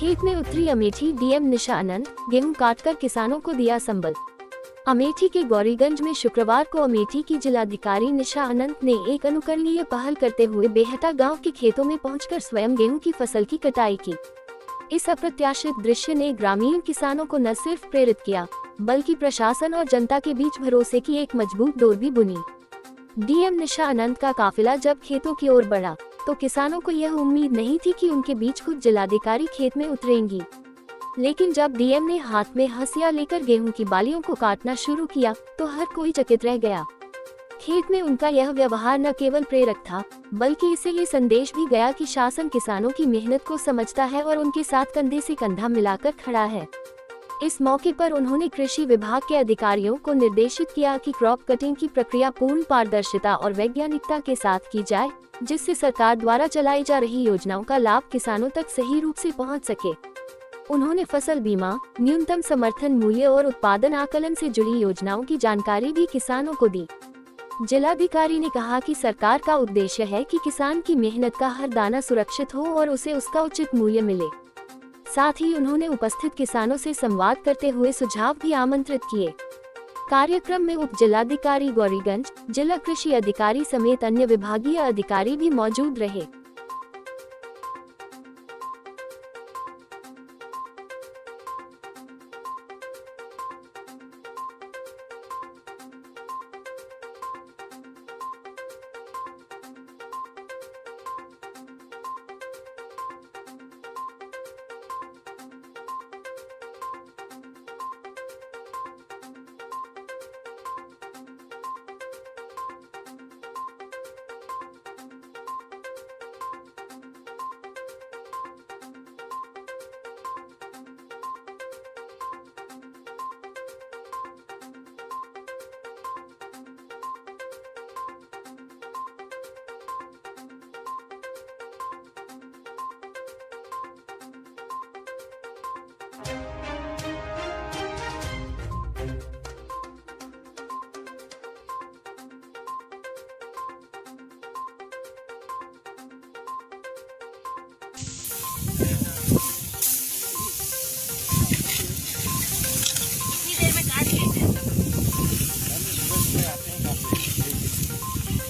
खेत में उतरी अमेठी डीएम निशा आनंद, गेहूं काटकर किसानों को दिया संबल। अमेठी के गौरीगंज में शुक्रवार को अमेठी की जिलाधिकारी निशा आनंद ने एक अनुकरणीय पहल करते हुए बेहटा गांव के खेतों में पहुंचकर स्वयं गेहूं की फसल की कटाई की। इस अप्रत्याशित दृश्य ने ग्रामीण किसानों को न सिर्फ प्रेरित किया, बल्कि प्रशासन और जनता के बीच भरोसे की एक मजबूत डोर भी बुनी। डीएम निशा आनंद का काफिला जब खेतों की ओर बढ़ा, तो किसानों को यह उम्मीद नहीं थी कि उनके बीच खुद जिलाधिकारी खेत में उतरेंगी। लेकिन जब डीएम ने हाथ में हंसिया लेकर गेहूं की बालियों को काटना शुरू किया, तो हर कोई चकित रह गया। खेत में उनका यह व्यवहार न केवल प्रेरक था, बल्कि इससे ये संदेश भी गया कि शासन किसानों की मेहनत को समझता है और उनके साथ कंधे से कंधा मिलाकर खड़ा है। इस मौके पर उन्होंने कृषि विभाग के अधिकारियों को निर्देशित किया कि क्रॉप कटिंग की प्रक्रिया पूर्ण पारदर्शिता और वैज्ञानिकता के साथ की जाए, जिससे सरकार द्वारा चलाई जा रही योजनाओं का लाभ किसानों तक सही रूप से पहुंच सके। उन्होंने फसल बीमा, न्यूनतम समर्थन मूल्य और उत्पादन आकलन से जुड़ी योजनाओं की जानकारी भी किसानों को दी। जिलाधिकारी ने कहा कि सरकार का उद्देश्य है कि किसान की मेहनत का हर दाना सुरक्षित हो और उसे उसका उचित मूल्य मिले। साथ ही उन्होंने उपस्थित किसानों से संवाद करते हुए सुझाव भी आमंत्रित किए। कार्यक्रम में उप जिलाधिकारी गौरीगंज, जिला कृषि अधिकारी समेत अन्य विभागीय अधिकारी भी मौजूद रहे।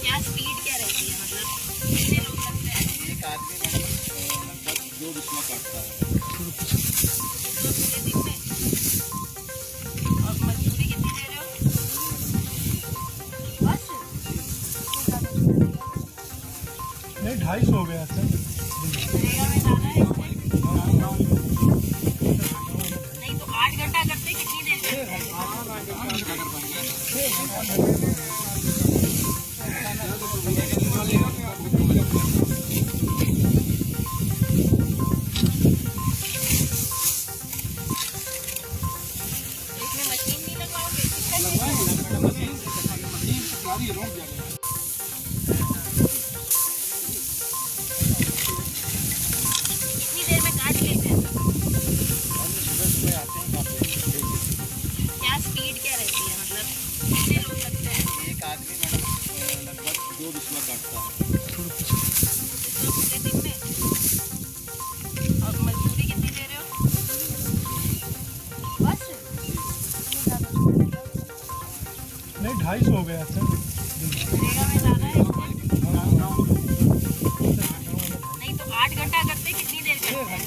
क्या स्पीड क्या रहती है, मतलब कितने लोग लगते हैं? एक आदमी लगभग 2 बिस्वा काटता है। तो पूरे दिन में? और मजदूरी कितनी दे रहे हो? बस नहीं 250 हो गया सर। नरेगा में ज्यादा है इससे? नहीं तो 8 घंटा करते कितनी देर करते हैं? इसमें मशीन नहीं लगवाओगे? कितनी देर में काट लेते हैं? सुबह आते हैं काफी। क्या स्पीड क्या रहती है, मतलब कितने लोग लगते हैं? एक आदमी लगभग 2 बिस्वा काटता है। तो पूरे दिन में? और मजदूरी कितनी दे रहे हो? बस नहीं 250 हो गया सर। नरेगा में ज्यादा है इससे? नहीं तो 8 घंटा करते कितनी देर करते हैं?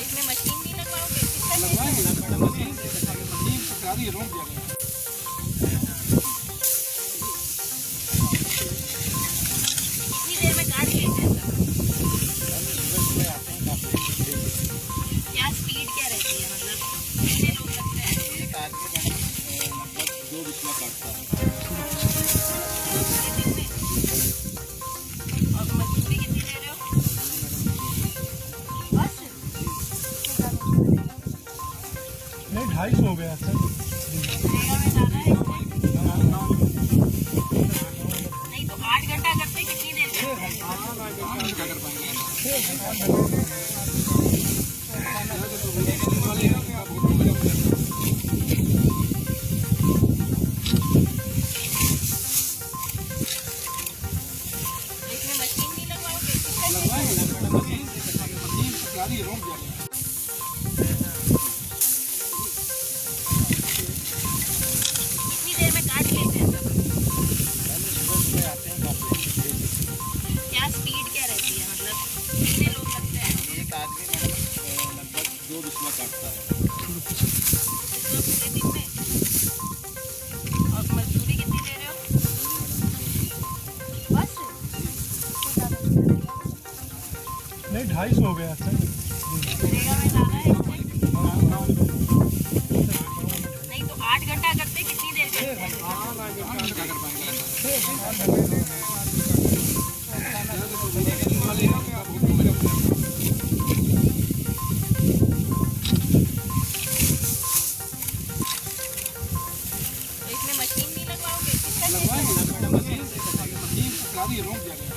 इसमें मशीन नहीं लगवाओगे? कितनी देर में काट लेते हैं? सुबह आते हैं काफी। क्या स्पीड क्या रहती है, मतलब कितने लोग लगते हैं? एक आदमी लगभग 2 बिस्वा काटता है। पूरे दिन में? और मजदूरी कितनी दे रहे हो? बस नहीं 250 हो गया सर। नरेगा में ज्यादा है इससे? नहीं तो 8 घंटा करते कितनी देर करते हैं? दी रोक जाएगा। कितनी देर में काट लेते हैं सब? पहले सुबह सुबह आते हैं कॉम्प्लेक्स। क्या स्पीड क्या रहती है, मतलब कितने लोग लगते हैं? एक आदमी मैडम लगभग 2 बिस्वा काटता है। इतना पूरे दिन में? और मजदूरी कितनी दे रहे हो? बस नहीं 250 हो गया सर। नरेगा में ज़्यादा है इससे? नहीं तो 8 घंटा करते कितनी देर करते हैं? तो इसमें मशीन नहीं लगवाओगे? किसका लगवाएंगे मैडम, मशीन से रोक जाएगा।